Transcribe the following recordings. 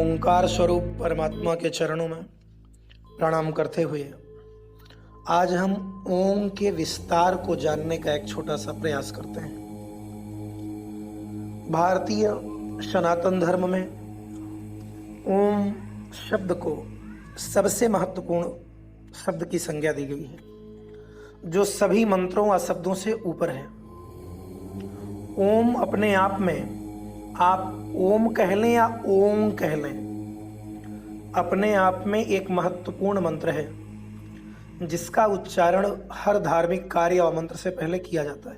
ओंकार स्वरूप परमात्मा के चरणों में प्रणाम करते हुए आज हम ओम के विस्तार को जानने का एक छोटा सा प्रयास करते हैं। भारतीय सनातन धर्म में ओम शब्द को सबसे महत्वपूर्ण शब्द की संज्ञा दी गई है, जो सभी मंत्रों व शब्दों से ऊपर है। ओम अपने आप में, आप ओम कह लें या ओम कह लें, अपने आप में एक महत्वपूर्ण मंत्र है जिसका उच्चारण हर धार्मिक कार्य और मंत्र से पहले किया जाता है।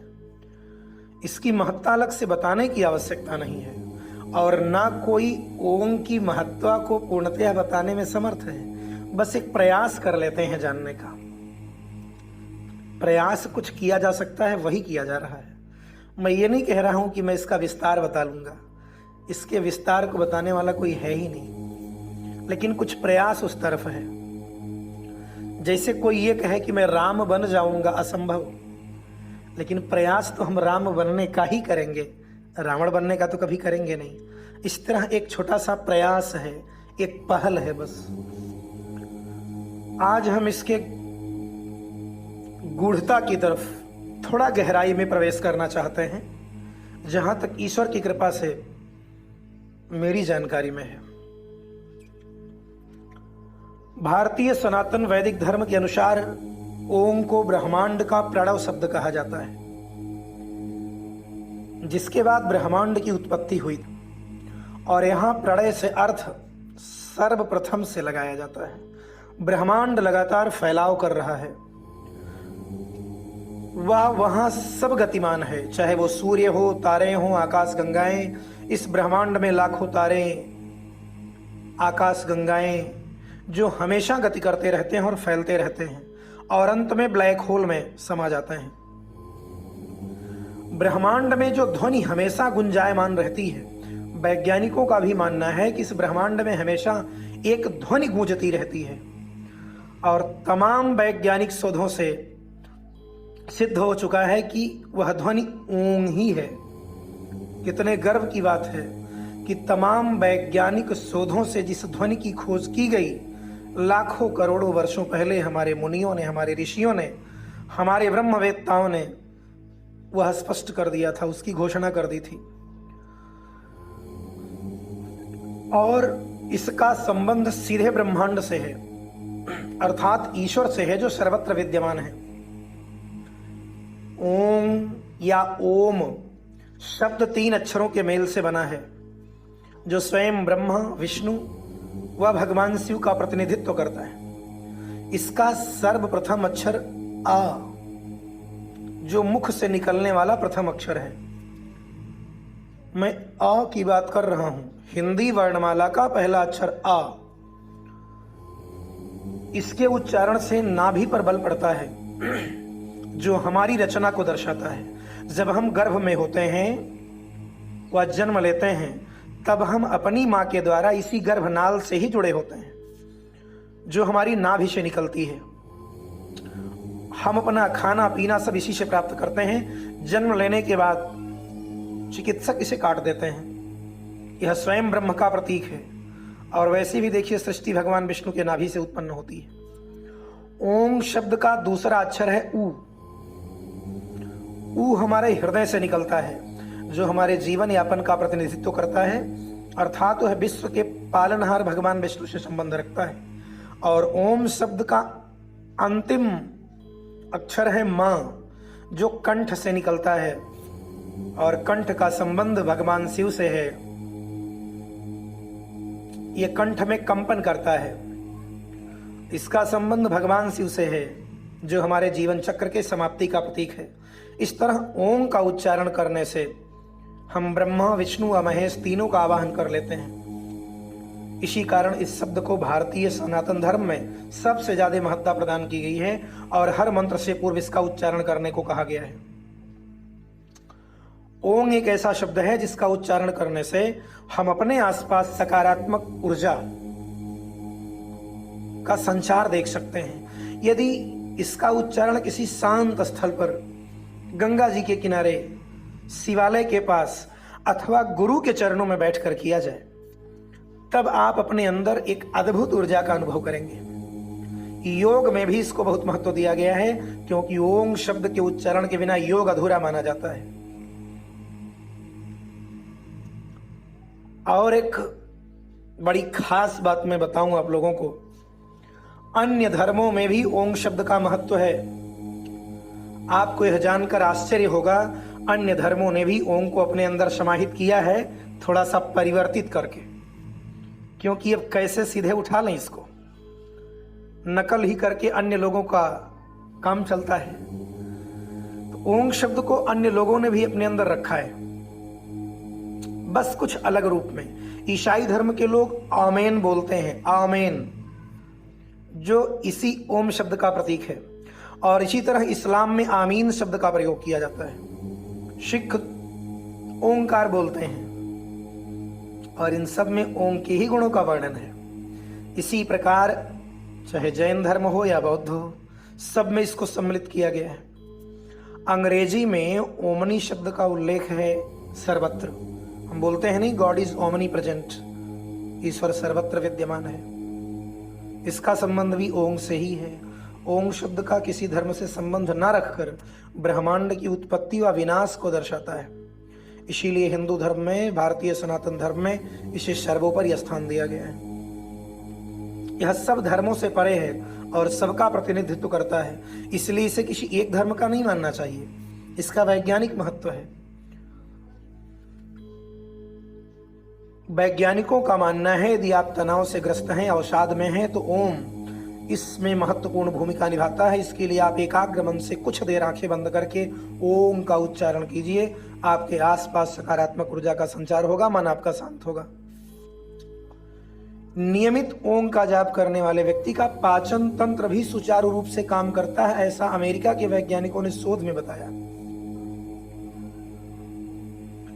इसकी महत्ता अलग से बताने की आवश्यकता नहीं है और ना कोई ओम की महत्ता को पूर्णतया बताने में समर्थ है। बस एक प्रयास कर लेते हैं जानने का। प्रयास कुछ किया जा सकता है, वही किया जा रहा है। मैं ये नहीं कह रहा हूं कि मैं इसका विस्तार बता लूंगा, इसके विस्तार को बताने वाला कोई है ही नहीं, लेकिन कुछ प्रयास उस तरफ है। जैसे कोई ये कहे कि मैं राम बन जाऊंगा, असंभव, लेकिन प्रयास तो हम राम बनने का ही करेंगे, रावण बनने का तो कभी करेंगे नहीं। इस तरह एक छोटा सा प्रयास है, एक पहल है बस। आज हम इसके गूढ़ता की तरफ थोड़ा गहराई में प्रवेश करना चाहते हैं, जहां तक ईश्वर की कृपा से मेरी जानकारी में है। भारतीय सनातन वैदिक धर्म के अनुसार ओम को ब्रह्मांड का प्रणव शब्द कहा जाता है, जिसके बाद ब्रह्मांड की उत्पत्ति हुई और यहां प्रणय से अर्थ सर्वप्रथम से लगाया जाता है। ब्रह्मांड लगातार फैलाव कर रहा है, वह वहां सब गतिमान है, चाहे वो सूर्य हो, तारे हो, आकाश गंगाएं। इस ब्रह्मांड में लाखों तारे, आकाश गंगाएं जो हमेशा गति करते रहते हैं और फैलते रहते हैं और अंत में ब्लैक होल में समा जाते हैं। ब्रह्मांड में जो ध्वनि हमेशा गुंजायमान रहती है, वैज्ञानिकों का भी मानना है कि इस ब्रह्मांड में हमेशा एक ध्वनि गूंजती रहती है और तमाम वैज्ञानिक शोधों से सिद्ध हो चुका है कि वह ध्वनि ओम ही है। कितने गर्व की बात है कि तमाम वैज्ञानिक शोधों से जिस ध्वनि की खोज की गई, लाखों करोड़ों वर्षों पहले हमारे मुनियों ने, हमारे ऋषियों ने, हमारे ब्रह्मवेत्ताओं ने वह स्पष्ट कर दिया था, उसकी घोषणा कर दी थी। और इसका संबंध सीधे ब्रह्मांड से है, अर्थात ईश्वर से है, जो सर्वत्र विद्यमान है। ओम या ओम शब्द 3 अक्षरों के मेल से बना है, जो स्वयं ब्रह्मा, विष्णु व भगवान शिव का प्रतिनिधित्व करता है। इसका सर्वप्रथम अक्षर आ, जो मुख से निकलने वाला प्रथम अक्षर है। मैं आ की बात कर रहा हूं। हिंदी वर्णमाला का पहला अक्षर आ, इसके उच्चारण से नाभि पर बल पड़ता है, जो हमारी रचना को दर्शाता है। जब हम गर्भ में होते हैं व जन्म लेते हैं, तब हम अपनी माँ के द्वारा इसी गर्भनाल से ही जुड़े होते हैं, जो हमारी नाभि से निकलती है। हम अपना खाना पीना सब इसी से प्राप्त करते हैं। जन्म लेने के बाद चिकित्सक इसे काट देते हैं। यह स्वयं ब्रह्म का प्रतीक है। और वैसे भी देखिए, सृष्टि भगवान विष्णु के नाभि से उत्पन्न होती है। ओम शब्द का दूसरा अक्षर है ऊ। ऊ हमारे हृदय से निकलता है, जो हमारे जीवन यापन का प्रतिनिधित्व करता है, अर्थात वह विश्व के पालनहार भगवान विष्णु से संबंध रखता है। और ओम शब्द का अंतिम अक्षर है मां, जो कंठ से निकलता है और कंठ का संबंध भगवान शिव से है। यह कंठ में कंपन करता है, इसका संबंध भगवान शिव से है, जो हमारे जीवन चक्र के समाप्ति का प्रतीक है। इस तरह ओम का उच्चारण करने से हम ब्रह्मा, विष्णु व महेश तीनों का आवाहन कर लेते हैं। इसी कारण इस शब्द को भारतीय सनातन धर्म में सबसे ज्यादा महत्ता प्रदान की गई है और हर मंत्र से पूर्व इसका उच्चारण करने को कहा गया है। ओम एक ऐसा शब्द है जिसका उच्चारण करने से हम अपने आसपास सकारात्मक ऊर्जा का संचार देख सकते हैं। यदि इसका उच्चारण किसी शांत स्थल पर, गंगा जी के किनारे, शिवालय के पास अथवा गुरु के चरणों में बैठकर किया जाए, तब आप अपने अंदर एक अद्भुत ऊर्जा का अनुभव करेंगे। योग में भी इसको बहुत महत्व दिया गया है, क्योंकि ओम शब्द के उच्चारण के बिना योग अधूरा माना जाता है। और एक बड़ी खास बात मैं बताऊं आप लोगों को, अन्य धर्मों में भी ओम शब्द का महत्व है। आपको यह जानकर आश्चर्य होगा, अन्य धर्मों ने भी ओम को अपने अंदर समाहित किया है, थोड़ा सा परिवर्तित करके, क्योंकि अब कैसे सीधे उठा लें इसको, नकल ही करके अन्य लोगों का काम चलता है। तो ओम शब्द को अन्य लोगों ने भी अपने अंदर रखा है, बस कुछ अलग रूप में। ईसाई धर्म के लोग आमेन बोलते हैं, आमेन, जो इसी ओम शब्द का प्रतीक है। और इसी तरह इस्लाम में आमीन शब्द का प्रयोग किया जाता है। सिख ओंकार बोलते हैं, और इन सब में ओम के ही गुणों का वर्णन है। इसी प्रकार चाहे जैन धर्म हो या बौद्ध हो, सब में इसको सम्मिलित किया गया है। अंग्रेजी में ओमनी शब्द का उल्लेख है सर्वत्र। हम बोलते हैं नहीं, गॉड इज ओमनी प्रेजेंट, ईश्वर सर्वत्र विद्यमान है। इसका संबंध भी ओम से ही है। ओम शब्द का किसी धर्म से संबंध न रखकर ब्रह्मांड की उत्पत्ति व विनाश को दर्शाता है। इसीलिए हिंदू धर्म में, भारतीय सनातन धर्म में इसे सर्वोपरि स्थान दिया गया है। यह सब धर्मों से परे है और सबका प्रतिनिधित्व करता है, इसलिए इसे किसी एक धर्म का नहीं मानना चाहिए। इसका वैज्ञानिक महत्व है। वैज्ञानिकों का मानना है, यदि आप तनाव से ग्रस्त हैं, अवसाद में हैं, तो ओम इसमें महत्वपूर्ण भूमिका निभाता है। इसके लिए आप एकाग्र मन से कुछ देर आंखें बंद करके ओम का उच्चारण कीजिए। आपके आसपास सकारात्मक ऊर्जा का संचार होगा, मन आपका शांत होगा। नियमित ओम का जाप करने वाले व्यक्ति का पाचन तंत्र भी सुचारू रूप से काम करता है, ऐसा अमेरिका के वैज्ञानिकों ने शोध में बताया।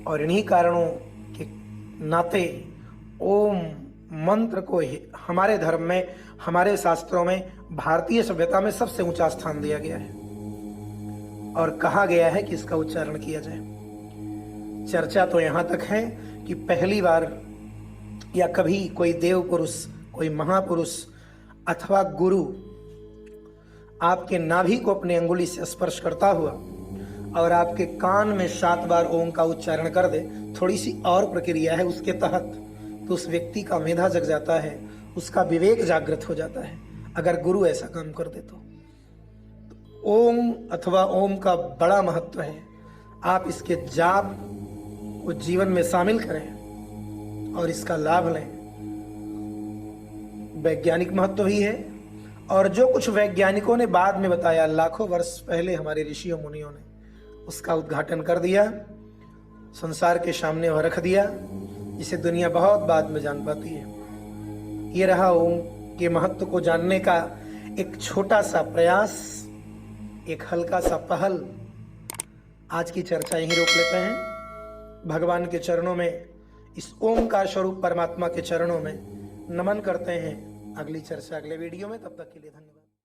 और इन्हीं कारणों के नाते ओम मंत्र को हमारे धर्म में, हमारे शास्त्रों में, भारतीय सभ्यता में सबसे ऊंचा स्थान दिया गया है और कहा गया है कि इसका उच्चारण किया जाए। चर्चा तो यहां तक है कि पहली बार या कभी कोई देव पुरुष, कोई महापुरुष अथवा गुरु आपके नाभि को अपने अंगुली से स्पर्श करता हुआ और आपके कान में 7 बार ओम का उच्चारण कर दे, थोड़ी सी और प्रक्रिया है उसके तहत, तो उस व्यक्ति का मेधा जग जाता है, उसका विवेक जागृत हो जाता है, अगर गुरु ऐसा काम कर दे तो। ओम अथवा ओम का बड़ा महत्व है। आप इसके जाप को जीवन में शामिल करें और इसका लाभ लें। वैज्ञानिक महत्व भी है, और जो कुछ वैज्ञानिकों ने बाद में बताया, लाखों वर्ष पहले हमारे ऋषियों मुनियों ने उसका उद्घाटन कर दिया, संसार के सामने वह रख दिया, जिसे दुनिया बहुत बाद में जान पाती है। ये रहा ओम के महत्व को जानने का एक छोटा सा प्रयास, एक हल्का सा पहल। आज की चर्चा यहीं रोक लेते हैं। भगवान के चरणों में, इस ओम का स्वरूप परमात्मा के चरणों में नमन करते हैं। अगली चर्चा अगले वीडियो में, तब तक के लिए धन्यवाद।